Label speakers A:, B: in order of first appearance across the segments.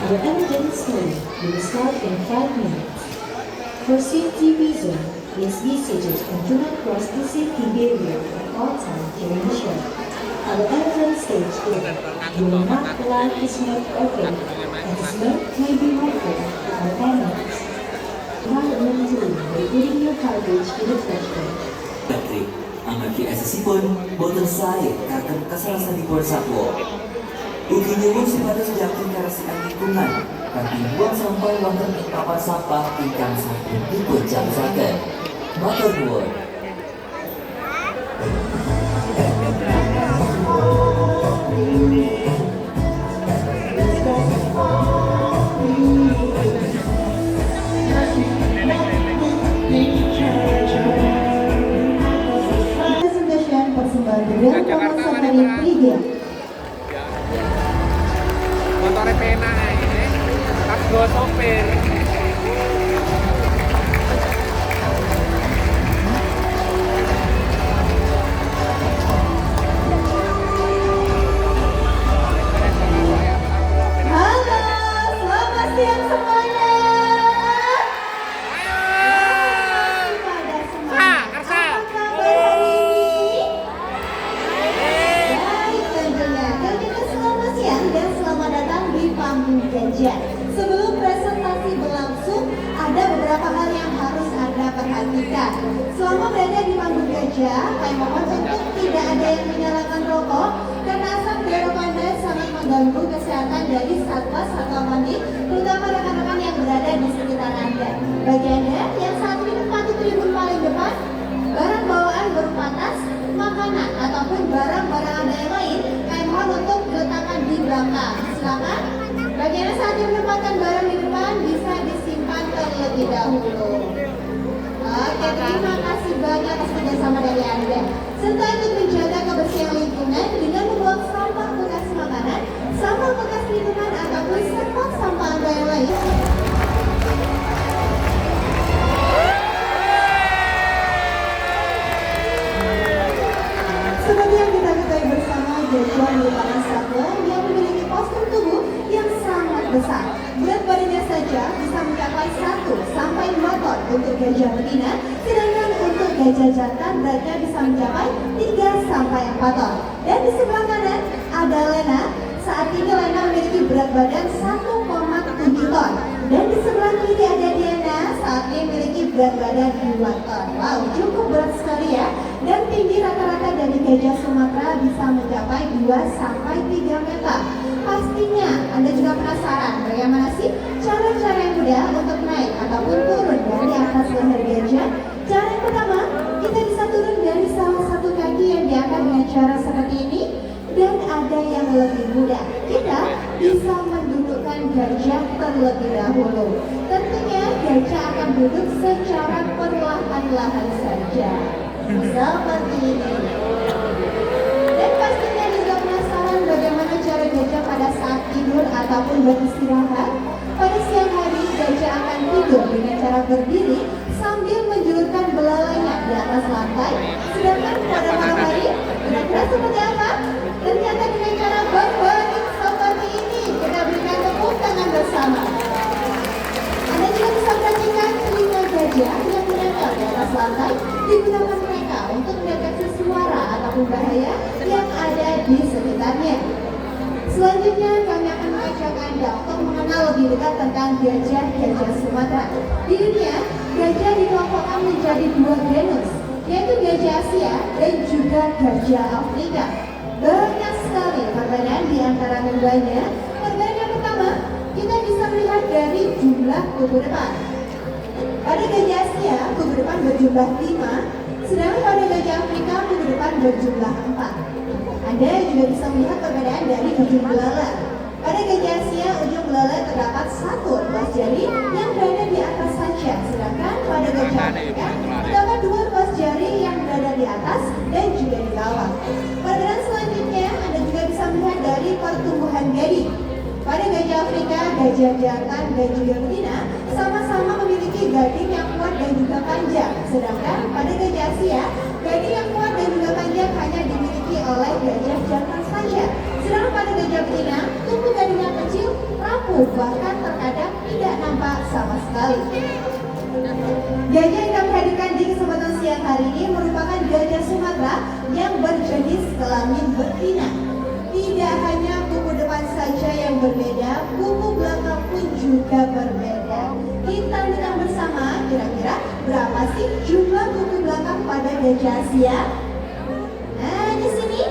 A: Our elegant story will start in 5 minutes. For safety reasons, please visitors and do not cross the safety barrier at all times during the show. Our elephant stage is you will not allow to smoke or vape, and the smoke may be harmful to our animals. Not mentally by putting your garbage in the trash bin.
B: Patrick, ang nag-iasasipon, boton sae, kakang kasalasan di Port Sapo. Ugi niyo sa pada sa jakin karasi ang lingkungan, kanti buang sampah wonten ing papan sampah ingkang sampun dipun jangsaken. Matur nuwun.
C: Motornya pena ini, tak gue sopir.
D: Halo, selamat siang semuanya. Pada semangat. Apa kabar hari ini? Baik tentunya. Dan juga selamat siang dan selamat datang di Panggung Gajah. Sebelum presentasi berlangsung, ada beberapa hal yang harus Anda perhatikan. Selama berada di Panggung Gajah, kami mohon untuk tidak ada yang menyalakan rokok karena asap dari rokok Anda sangat mengganggu kesehatan dari satwa mandi, terutama rekan-rekan yang berada di sekitar Anda. Bagi Anda yang saat ini menempati tribun paling depan, barang bawaan berupa tas, makanan, ataupun barang-barang Anda yang lain, kami mohon untuk diletakkan di belakang. Silakan. Bagi Anda saat ini menempatkan barang di depan, bisa disimpan terlebih dahulu. Oke, terima kasih banyak atas kerjasama dari Anda. Serta ikut menjaga kebersihan lingkungan dengan membuang sampah bekas makanan, sampah bekas lingkungan ataupun sampah Anda yang lain. Seperti yang kita ketahui bersama, gajah merupakan satwa yang memiliki postur tubuh yang sangat besar. Berat badannya saja bisa mencapai 1 sampai 2 ton untuk gajah betina, sedangkan untuk gajah jantan beratnya bisa mencapai 3 sampai 4 ton. Dan di sebelah kanan ada Lena. Saat ini Lena memiliki berat badan 1,7 ton. Dan di sebelah kiri ada Diana, saat ini memiliki berat badan 2 ton. Wow, cukup berat sekali ya. Dan tinggi rata-rata dari gajah Sumatera bisa mencapai 2 sampai 3 meter. Pastinya Anda juga penasaran bagaimana sih cara-cara yang mudah untuk naik ataupun turun dari atas leher gajah. Cara yang pertama, kita bisa turun dari salah satu kaki yang diangkat dengan cara seperti ini. Dan ada yang lebih mudah, kita bisa mendudukkan gajah terlebih dahulu. Tentunya gajah akan duduk secara perlahan-lahan saja, seperti ini. Dan pastinya juga penasaran bagaimana cara gajah pada saat tidur ataupun beristirahat. Pada siang hari, gajah akan tidur dengan cara berdiri sambil menjulurkan belalainya di atas lantai. Sedangkan pada malam hari, kira-kira seperti apa? Ternyata dengan cara berbaring seperti ini. Kita berikan tepuk tangan bersama. Anda juga bisa perhatikan telinga gajah yang menempel di atas lantai, digunakan mereka untuk mendeteksi suara ataupun bahaya yang ada di sekitarnya. Selanjutnya kami akan mengajak Anda untuk mengenal lebih dekat tentang gajah Sumatera. Di dunia, gajah dikelompokkan menjadi 2 genus, yaitu gajah Asia dan juga gajah Afrika. Banyak sekali perbedaan di antara keduanya. Perbedaan yang pertama, kita bisa melihat dari jumlah kuku depan. Pada gajah Asia, kuku depan berjumlah 5, sedangkan pada gajah Afrika kuku depan berjumlah 4. Anda juga bisa melihat perbedaan dari ujung belalai. Pada gajah Asia, ujung belalai terdapat 1 ruas jari yang berada di atas saja, sedangkan pada gajah Afrika terdapat 2 ruas jari yang berada di atas dan juga di bawah. Perbedaan selanjutnya, Anda juga bisa melihat dari pertumbuhan gading. Pada gajah Afrika, gajah jantan dan juga betina sama-sama memiliki gading yang kuat dan juga panjang, sedangkan pada gajah Asia, gading yang kuat dan juga panjang hanya dimiliki oleh gajah jantan saja. Sedangkan pada gajah betina, tumbuh gading yang kecil, rapuh jauh, bahkan terkadang tidak nampak sama sekali. Gajah yang kami hadirkan di kesempatan siang hari ini merupakan gajah Sumatera yang berjenis kelamin betina. Tidak hanya kuku depan saja yang berbeda, kuku belakang pun juga berbeda. Kita lihat bersama kira-kira berapa sih jumlah kuku belakang pada gajah Asia? Nah, di sini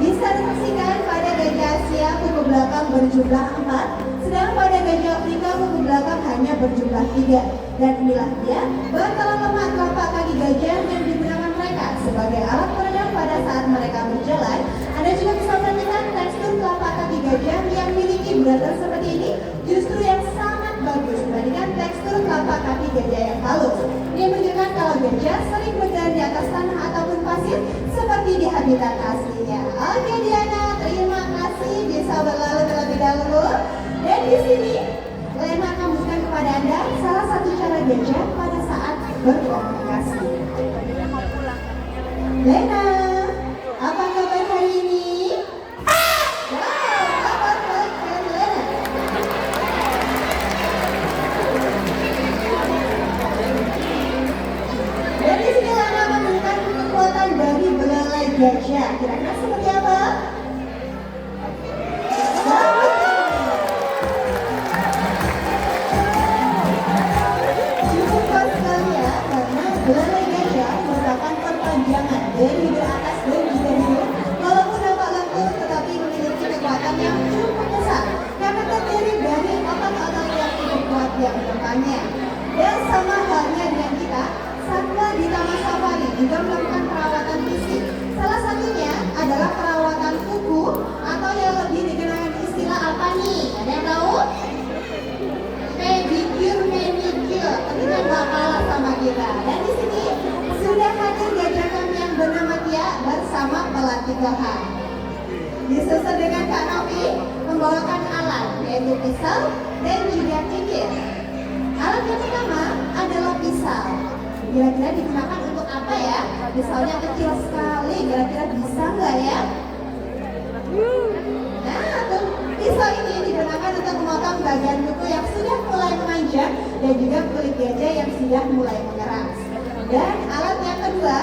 D: bisa disaksikan pada gajah Asia kuku belakang berjumlah 4, sedangkan pada gajah Afrika kuku belakang hanya berjumlah 3. Dan inilah dia bantalan lemak telapak kaki gajah yang digunakan mereka sebagai alat peredam pada saat mereka berjalan. Anda juga bisa perhatikan tekstur telapak kaki gajah yang memiliki bulatan seperti ini justru yang sangat bagus dibandingkan tekstur telapak kaki gajah yang halus. Ini menunjukkan kalau gajah sering berjalan di atas tanah ataupun pasir seperti di habitat aslinya. Oke Diana, terima kasih, bisa berlalu terlebih dahulu. Dan di sini Lena akan berikan kepada Anda salah satu cara gajah pada saat berkomunikasi. Lena, apa kabar hari ini? Wow, kabar baik dari Lena. Dan di sini Lena akan memberikan kekuatan dari belalai gajah. Kira-kira seperti apa? Belalai gajah merupakan perpanjangan dari hidung atas dan juga hidung, walaupun nampak lentur tetapi memiliki kekuatan yang cukup besar karena terdiri dari otot-otot yang cukup kuat yang depannya. Dan sama halnya dengan kita, satwa di taman safari juga melakukan perawatan fisik. Salah satunya adalah perawatan kuku atau yang lebih dikenal istilah apa nih? Ada yang tahu? Pedicure, manicure, tapi kan gak kalah sama kita. Dan di sini sudah hadir gajah kami yang bernama Tia bersama pelatih Gohan. Disusul dengan Kak Novi membawakan alat yaitu pisau dan juga kikir. Alat yang pertama adalah pisau. Kira-kira digunakan untuk apa ya? Pisaunya kecil sekali, kira-kira bisa nggak ya? Nah, tuh pisau ini digunakan untuk memotong bagian kuku yang sudah mulai memanjang dan juga kulit gajah yang sudah mulai mengeras. Dan alat yang kedua,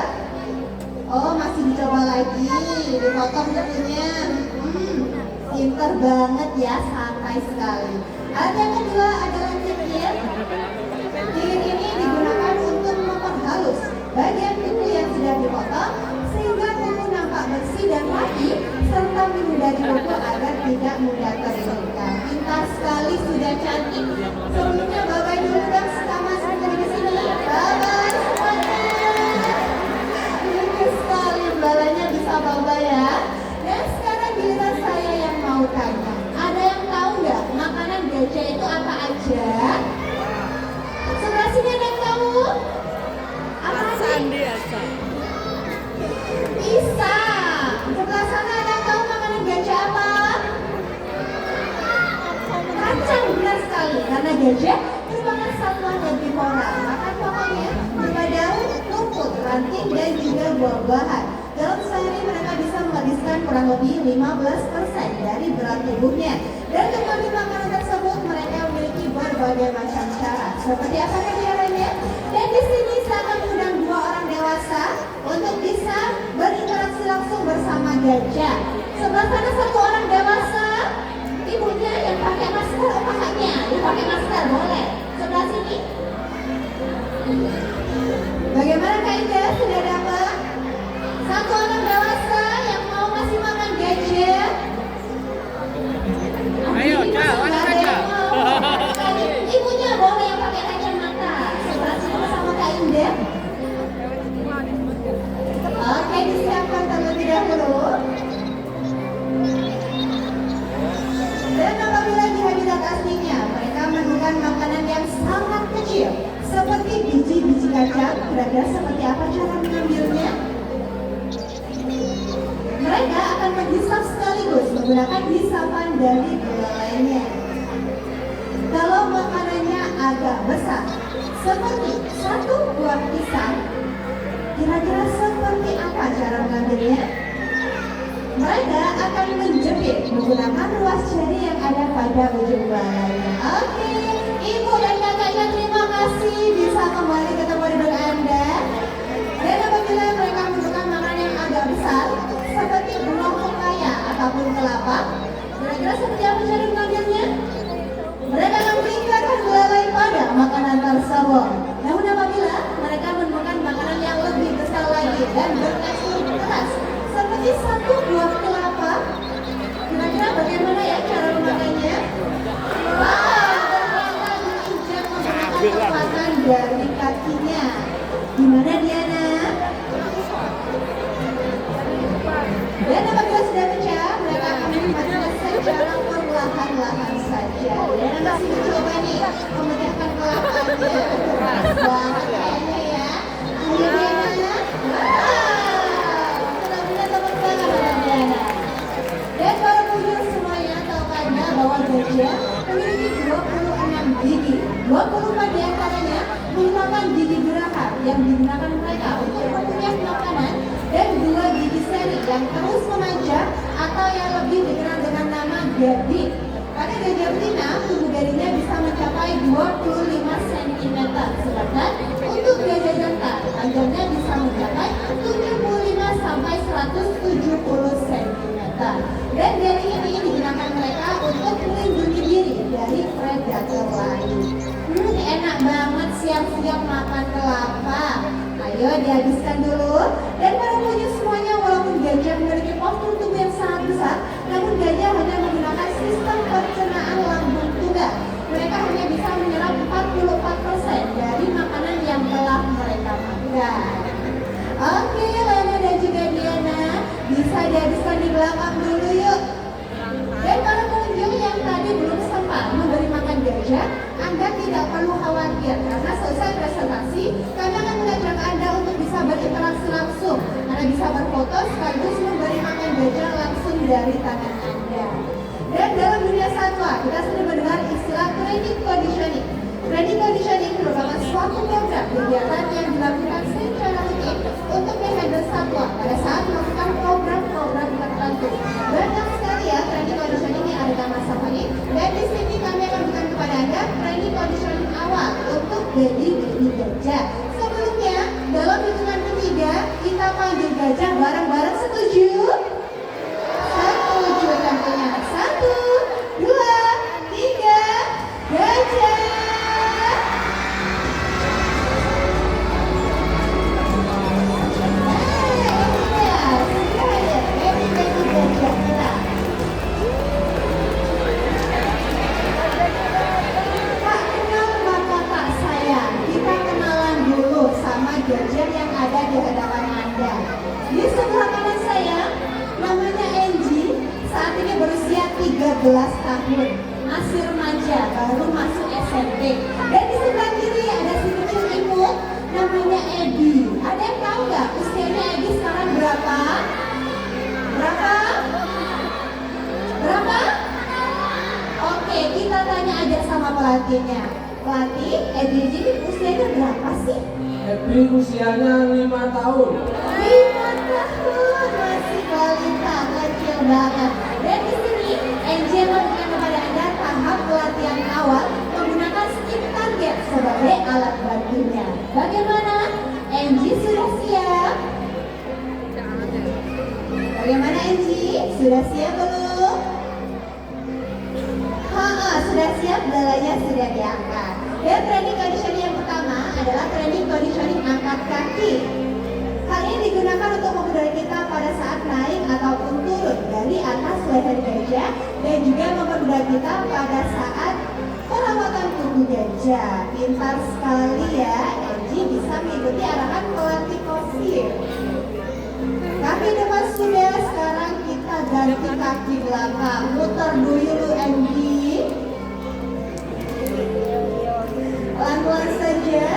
D: oh masih dicoba lagi, dipotong kukunya. Pinter banget ya, santai sekali. Alat yang kedua adalah kikir. Kikir ini digunakan untuk memperhalus bagian kuku yang sudah dipotong sehingga kuku nampak bersih dan rapi serta menghindari kuku agar tidak mudah terluka. Pintar sekali, sudah cantik. Sebelumnya bye-bye dulu dong sama seperti di sini. Bye-bye semuanya. Lucu sekali balanya bisa bye-bye ya. Dan sekarang giliran saya yang mau tanya. Ada yang tahu nggak makanan gajah itu apa aja? Sebelah sini ada yang tahu? Apa sih? Pisang. Sebelah sana ada yang tahu makanan gajah apa? Kacang, benar sekali. Karena gajah merupakan satwa herbivora. Makan pokoknya berupa daun, rumput, ranting, dan juga buah-buahan. Dalam sehari mereka bisa menghabiskan kurang lebih 15% dari berat tubuhnya. Dan untuk mengambil makanan tersebut mereka memiliki berbagai macam cara. Seperti apa caranya? Dan di sini saya akan mengundang 2 orang dewasa untuk bisa berinteraksi langsung bersama gajah. Sebelah sana 1 orang dewasa, ibunya yang pakai masker, kakaknya yang pakai masker, boleh. Sebelah sini. Bagaimana Kak Ida? Sudah dapat? 1 orang dewasa yang mau ngasih makan gajah.
C: Ayo, Kak, mana Kak?
D: Ibunya boleh yang pakai kacamata. Sebelah sini bersama Kak Ida. Oke, disiapkan terlebih dahulu. Dan apabila di habitat aslinya mereka menemukan makanan yang sangat kecil seperti biji-biji kacang, kira-kira seperti apa cara mengambilnya? Mereka akan menghisap sekaligus menggunakan hisapan dari belalainya. Kalau makanannya agak besar, seperti 1 buah pisang, kira-kira seperti apa cara mengambilnya? Mereka akan menjepit menggunakan ruas jari yang ada pada ujung bisa kembali ke tempat duduk Anda. Dan apabila mereka membutuhkan makanan yang agak besar, seperti buah pepaya ataupun kelapa, kira-kira seperti apa cara mengambilnya? Mereka akan meningkatkan belalai pada makanan tersebut. Namun apabila mereka menemukan makanan yang lebih besar lagi dan bertekstur keras, seperti satu buah kelapa, kira-kira bagaimana ya cara memakannya? Wow, ternyata diinjak menggunakan kekuatan dari kakinya. Gimana Diana? Dan apabila sudah pecah, mereka akan menikmatinya secara perlahan-lahan saja. Dan masih mencoba nih memecahkan kelapanya. Keras banget kayaknya ya. Ayo Diana. Wow, benar-benar tepuk tangan buat Diana. Dan para pengunjung semuanya tahukah bahwa gajah memiliki 26 gigi. 24 diantaranya merupakan gigi geraham yang digunakan mereka untuk mengunyah makanan, dan 2 gigi seri yang terus memanjang atau yang lebih dikenal dengan nama gading. Pada gajah betina, tubuh gadingnya bisa mencapai 25 cm, sedangkan untuk gajah jantan, panjangnya bisa mencapai 75 sampai 170 cm. Dan gading ini digunakan mereka untuk melindungi diri dari predator lain. Enak banget siap-siap makan kelapa. Ayo dihabiskan dulu. Dan para pengunjung semuanya, walaupun gajah memiliki postur tubuh yang sangat besar, namun gajah hanya menggunakan sistem pencernaan lambung tunggal. Mereka hanya bisa menyerap 44% dari makanan yang telah mereka makan. Oke, Lena dan juga Diana, bisa dihabiskan di belakang dulu yuk. Dan para pengunjung yang tadi belum sempat memberi makan gajah, Anda tidak perlu khawatir karena selesai presentasi, kami akan mengajak Anda untuk bisa berinteraksi langsung. Anda bisa berfoto sekaligus memberi makan gajah langsung dari tangan Anda. Dan dalam dunia satwa, kita sudah mendengar istilah training conditioning. Training conditioning merupakan suatu program kegiatan yang dilakukan secara rutin untuk menghandle satwa pada saat melakukan program-program tertentu. Banyak sekali ya training conditioning yang ada dalam masa ini, dan di sini kami akan berikan kepada Anda training conditioning awal untuk baby gajah. Sebelumnya, dalam hitungan ketiga, kita panggil gajah bareng-bareng. Setuju? Setuju tentunya. 1, 2, 3, gajah. Gajah yang ada di hadapan Anda. Di sebelah kanan saya, namanya Angie, saat ini berusia 13 tahun, masih remaja, baru masuk SMP. Dan di sebelah kiri ada si kecil imut, namanya Eddie. Ada yang tahu nggak usianya Eddie sekarang berapa? Berapa? Berapa? Oke, kita tanya aja sama pelatihnya. Pelatih, Eddie ini usianya berapa sih?
C: Ebi usianya 5 tahun.
D: 5 tahun, masih balita, kecil banget. Dan di sini, Angie memberikan kepada Anda tahap pelatihan awal menggunakan stick target sebagai alat bantunya. Bagaimana? Angie sudah siap? Bagaimana Angie? Sudah siap belum? Sudah siap, belalainya sudah diangkat. Dan training conditioning yang pertama adalah training conditioning angkat kaki. Hal ini digunakan untuk memudahkan kita pada saat naik ataupun turun dari atas leher gajah, dan juga mempermudah kita pada saat perawatan tubuh gajah. Pintar sekali ya, Angie bisa mengikuti arahan pelatih kosir. Kaki depan sudah, sekarang kita ganti kaki belakang. Muter dulu Angie. Pelan-pelan saja.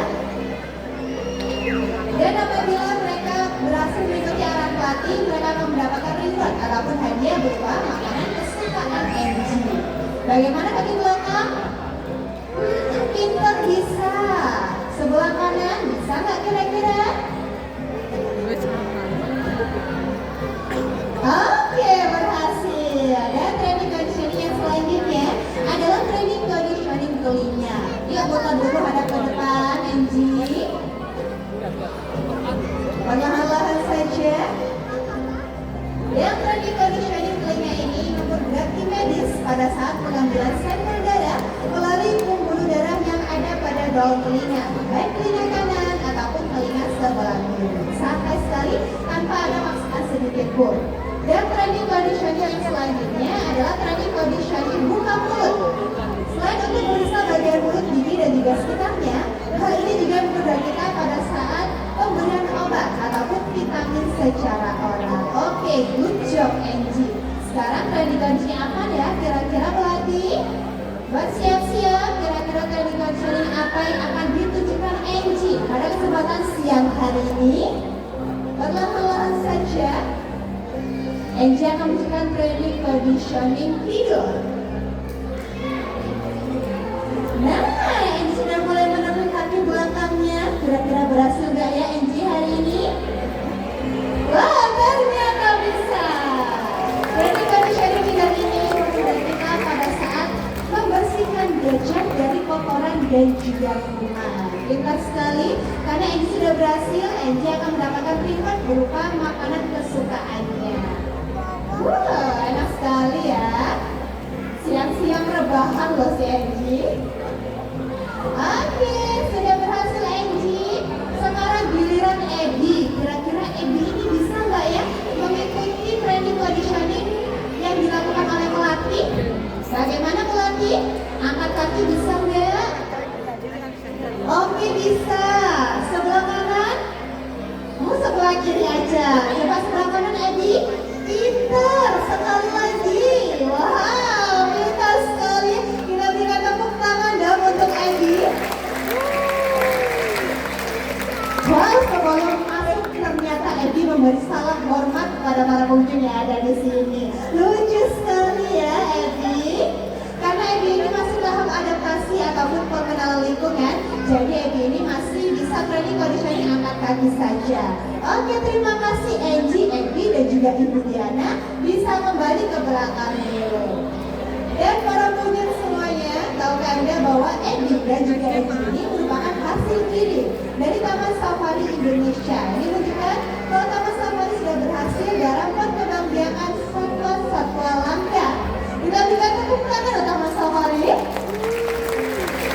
D: Dan apabila mereka berhasil mengikuti arahan pelatih, mereka akan mendapatkan reward ataupun hadiah berupa makanan kesukaan Angie. Bagaimana kaki belakang? Pintar bisa. Sebelah kanan bisa nggak kira-kira? Oke, berhasil. Dan training conditioning yang selanjutnya adalah training conditioning telinga. Yuk, putar dulu hadap ke depan, Angie. pengambilan sampel darah melalui pembuluh darah yang ada pada daun telinga, baik telinga kanan ataupun telinga sebelah kiri. Santai sekali, tanpa ada maksud sedikit pun. Dan training conditioning yang selanjutnya adalah training conditioning buka mulut. Selain untuk memeriksa bagian mulut, gigi dan juga sekitarnya, hal ini juga memudahkan kita pada saat pemberian obat ataupun vitamin secara oral. Oke, good job Angie. Sekarang training conditioning apa ya? Kira-kira pelatih? Buat siap-siap, kira-kira training conditioning apa yang akan ditunjukkan Angie pada kesempatan siang hari ini? Perlahan-lahan saja, Angie akan menunjukkan training conditioning tidur. Nah, Angie sudah mulai menenun kaki belakangnya. Kira-kira berhasil gak ya Angie hari ini? Wah, ternyata bisa. Training conditioning tidur ini memudahkan kita pada saat membersihkan gajah dari kotoran dan juga kuman. Pintar sekali, karena Angie sudah berhasil, Angie akan mendapatkan reward berupa makanan kesukaannya. Wah, enak sekali ya. Siang-siang rebahan loh si Angie. Oke, sudah berhasil Angie. Sekarang giliran Eddie. Kira-kira Eddie ini bisa nggak ya mengikuti training conditioning yang dilakukan oleh pelatih? Bagaimana pelatih? Angkat kaki bisa nggak? Oke, bisa. Sebelah kanan? Oh, sebelah kiri aja. Coba sebelah kanan Eddie. Pintar sekali lagi. Wow, pintar sekali. Kita berikan tepuk tangan dong untuk Eddie. Wow, sebelum masuk ternyata Eddie memberi salam hormat kepada para pengunjung yang ada di sini. Lucu sekali ya Eddie. Karena Eddie ini masih tahap adaptasi ataupun pengenalan lingkungan, jadi Eddie ini masih bisa training conditioning angkat kaki saja. Oke, terima kasih Angie, Eddie dan juga Ibu Diana. Bisa kembali ke belakang dulu. Dan para pengunjung semuanya, tahukah Anda bahwa Eddie dan juga Angie ini merupakan hasil kirim dari Taman Safari Indonesia. Ini menunjukkan bahwa Taman Safari sudah berhasil dalam perkembangbiakan satwa-satwa langka. Kita berikan tepuk tangan untuk Taman Safari.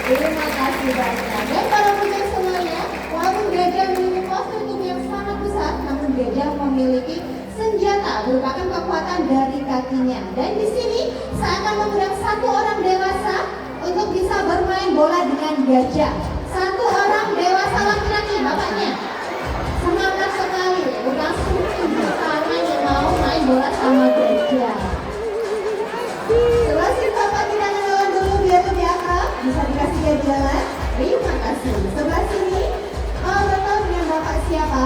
D: Terima kasih banyak. Dan para pengunjung semuanya, walaupun gajah memiliki postur tubuh yang sangat besar, namun gajah memiliki senjata merupakan kekuatan dari kakinya. Dan di sini saya akan mengundang satu orang dewasa untuk bisa bermain bola dengan gajah. Satu orang dewasa laki-laki, bapaknya. Semangat sekali, langsung tunjuk tangan yang mau main bola sama gajah. Sebelah sini bapak kita kenalan dulu biar lebih akrab. Bisa dikasih jalan. Terima kasih. Sebelah sini, mau bertemu dengan bapak siapa?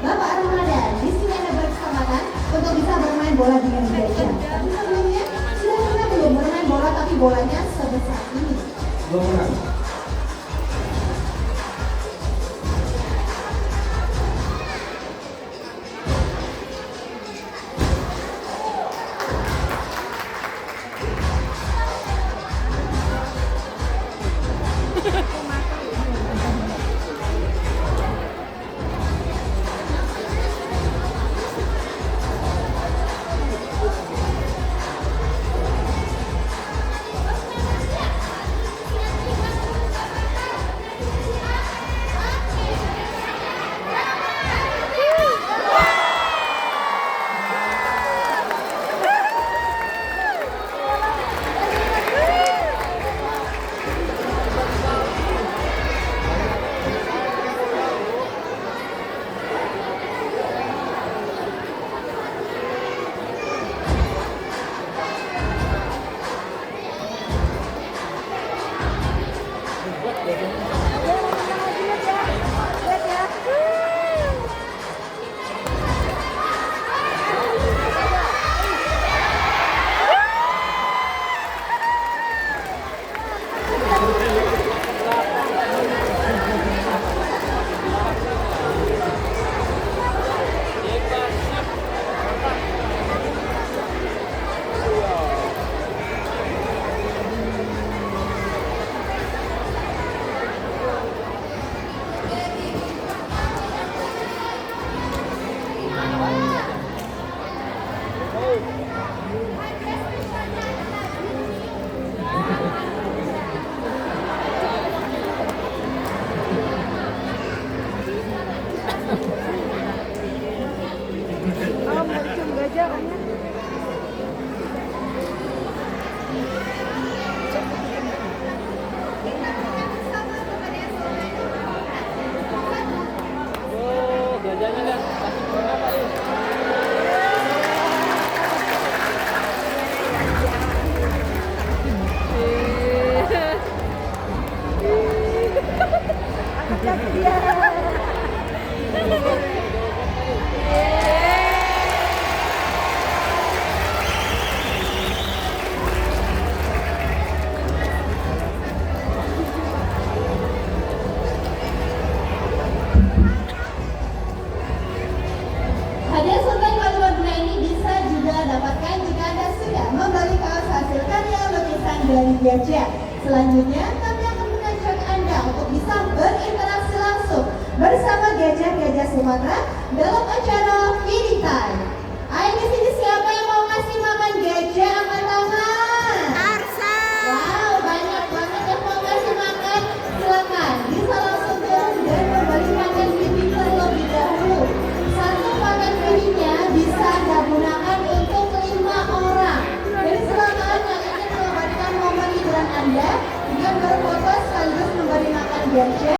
D: Bapak Ramadan. Di sini ada berkesempatan untuk bisa bermain bola dengan gajah. Tapi sebelumnya sudah pernah belum bermain bola tapi bolanya sebesar ini?
C: Belum pernah.
D: dari Gajah. Selanjutnya kami akan mengajak Anda untuk bisa berinteraksi langsung bersama gajah-gajah Sumatera dalam acara